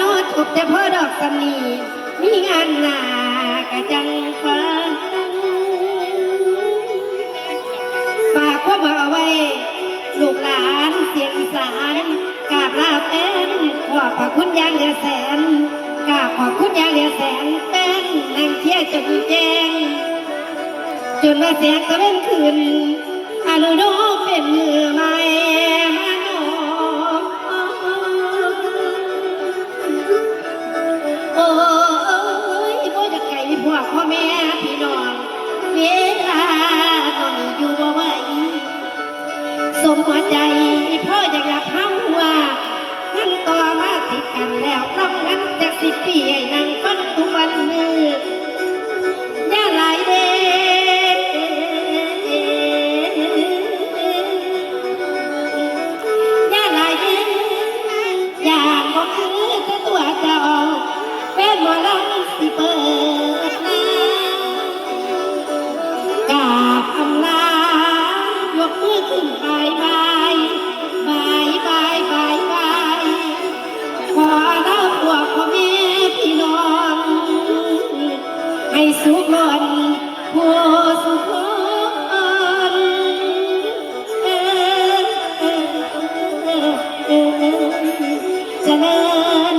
โนถูกแต่พ่อดอกสำนีมีงานหนากะจังฟ้าฝากว่าเอาไว้ลูกหลานเสียงสารกราบลาเป็นขอบพระคุณอย่างเหลือแสนกราบขอบคุณอย่างเหลือแสนเป็นนางเที่ยวจนแจ้งจนมาเสียงตะเวนคืนอนุโนเป็นมือใหม่มาโนโอ้ยพ่อจะไก่พวกพ่อแม่พี่น้องเวลาต้องอยู่บ่ไหวสมหัวใจพ่ออยากรับเฮาว่านั่นต่อมาติดกันแล้วพร้อมกันจาก10 ปีให้นั่งฟังทุกวันมือย่าหลายเด้อย่าหลายเด้อยากบอกคือแต่ตัวเจ้าเป็นหมอลำสิเปิดหน้ากราบอำลายกมือขึ้นบายบายบายบายบายบายขอรับพวกพ่อแม่พี่น้องให้สุขล้นผู้สุขคนเจริญ